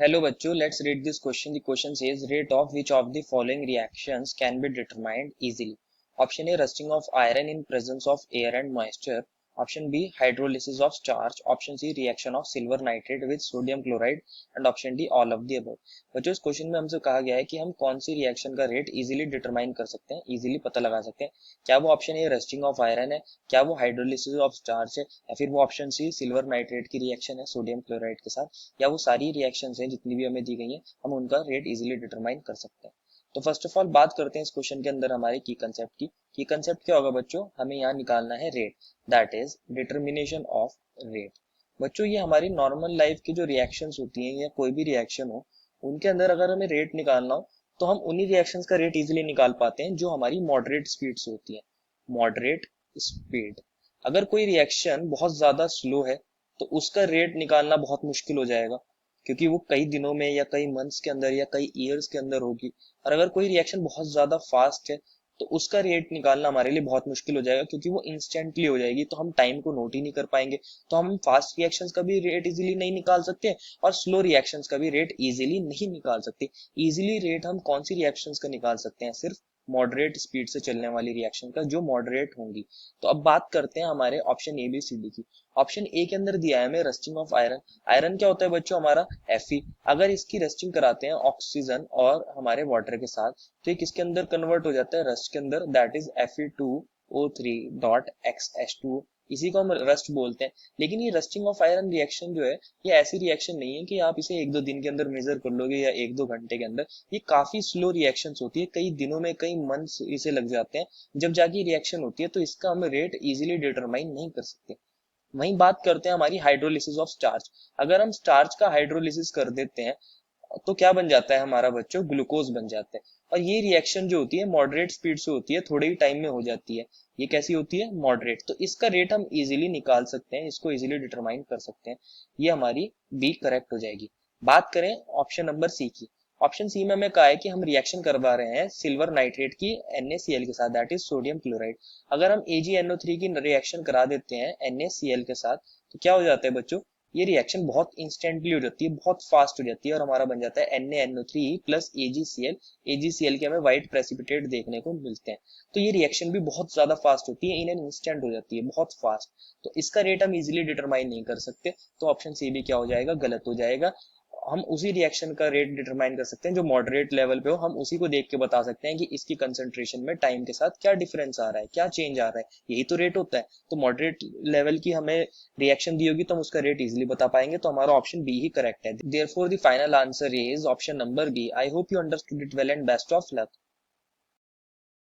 Hello बच्चों, let's read this question. The question says rate of which of the following reactions can be determined easily. Option A, rusting of iron in presence of air and moisture. Option B, hydrolysis of starch. Option C, reaction of silver nitrate with sodium chloride. And option D, all of the above. बच्चों इस question में हमसे कहा गया है कि हम कौन सी रिएक्शन का रेट इजीली डिटरमाइन कर सकते हैं, इजीली पता लगा सकते हैं. क्या वो option A rusting of iron है, क्या वो हाइड्रोलिसिस ऑफ स्टार्च है, या फिर वो ऑप्शन सी सिल्वर नाइट्रेट की रिएक्शन है सोडियम क्लोराइड के साथ, या वो सारी रिएक्शंस हैं जितनी भी हमें दी गई हैं हम उनका रेट इजीली डिटरमाइन कर सकते हैं. तो फर्स्ट ऑफ ऑल बात करते हैं इस क्वेश्चन के अंदर हमारे की कंसेप्ट की. की कंसेप्ट क्या होगा बच्चों, हमें यहाँ निकालना है rate, that is determination of rate. बच्चों ये हमारी नॉर्मल लाइफ की जो रिएक्शंस होती हैं या कोई भी रिएक्शन हो उनके अंदर अगर हमें रेट निकालना हो तो हम उन्हीं रिएक्शंस का रेट इजीली निकाल पाते हैं जो हमारी मॉडरेट स्पीड से होती है. Moderate speed. अगर कोई रिएक्शन बहुत ज्यादा स्लो है तो उसका रेट निकालना बहुत मुश्किल हो जाएगा, क्योंकि वो कई दिनों में या कई मंथ्स के अंदर या कई ईयर्स के अंदर होगी. और अगर कोई रिएक्शन बहुत ज्यादा फास्ट है तो उसका रेट निकालना हमारे लिए बहुत मुश्किल हो जाएगा, क्योंकि वो इंस्टेंटली हो जाएगी तो हम टाइम को नोट ही नहीं कर पाएंगे. तो हम फास्ट रिएक्शंस का भी रेट इजीली नहीं निकाल सकते और स्लो रिएक्शंस का भी रेट इजीली नहीं निकाल सकते. इजीली रेट हम कौन सी रिएक्शंस का निकाल सकते हैं, सिर्फ मॉडरेट स्पीड से चलने वाली रिएक्शन का जो मॉडरेट होंगी. तो अब बात करते हैं हमारे option A B C D की. ऑप्शन ए के अंदर दिया है हमें रस्टिंग ऑफ आयरन. आयरन क्या होता है बच्चों, हमारा Fe. अगर इसकी रस्टिंग कराते हैं ऑक्सीजन और हमारे वाटर के साथ तो ये किसके अंदर कन्वर्ट हो जाता है, रस्ट के अंदर, दैट इज Fe2O3.XH2. इसी को हम रस्ट बोलते हैं. लेकिन ये रस्टिंग ऑफ आयरन रिएक्शन जो है ये ऐसी रिएक्शन नहीं है कि आप इसे एक दो दिन के अंदर मेजर कर लोगे या एक दो घंटे के अंदर. ये काफी स्लो रिएक्शन होती है, कई दिनों में कई मंथ्स इसे लग जाते हैं जब जाके रिएक्शन होती है, तो इसका हम रेट इजीली डिटरमाइन नहीं कर सकते. वहीं बात करते हैं हमारी हाइड्रोलिसिस ऑफ स्टार्च. अगर हम स्टार्च का हाइड्रोलिसिस कर देते हैं तो क्या बन जाता है हमारा बच्चों, ग्लूकोज बन जाता है. और ये रिएक्शन जो होती है मॉडरेट स्पीड से होती है, थोड़े ही टाइम में हो जाती है. ये कैसी होती है, मॉडरेट. तो इसका रेट हम इजीली निकाल सकते हैं, इसको इजीली डिटरमाइन कर सकते हैं. ये हमारी बी करेक्ट हो जाएगी. बात करें ऑप्शन नंबर सी की. ऑप्शन सी में हमें कहा है कि हम रिएक्शन करवा रहे हैं सिल्वर नाइट्रेट की NaCl के साथ, दैट इज सोडियम क्लोराइड. अगर हम AgNO3 की रिएक्शन करा देते हैं NaCl के साथ तो क्या हो जाता है बच्चों, ये रिएक्शन बहुत इंस्टेंटली हो जाती है, बहुत फास्ट हो जाती है और हमारा बन जाता है NaNO3 प्लस AgCl. AgCl के हमें व्हाइट प्रेसिपिटेट देखने को मिलते हैं. तो ये रिएक्शन भी बहुत ज्यादा फास्ट होती है, इन एन इंस्टेंट हो जाती है, बहुत फास्ट. तो इसका रेट हम इजीली डिटरमाइन नहीं कर सकते. तो ऑप्शन सी भी क्या हो जाएगा, गलत हो जाएगा. हम उसी रिएक्शन का रेट डिटरमाइन कर सकते हैं जो मॉडरेट लेवल पे हो, हम उसी को देख के बता सकते हैं कि इसकी कंसंट्रेशन में टाइम के साथ क्या डिफरेंस आ रहा है, क्या चेंज आ रहा है, यही तो रेट होता है. तो मॉडरेट लेवल की हमें रिएक्शन दी होगी तो हम उसका रेट इजीली बता पाएंगे. तो हमारा ऑप्शन बी ही करेक्ट है. Therefore the final answer is option number B. I hope you understood it well and best of luck.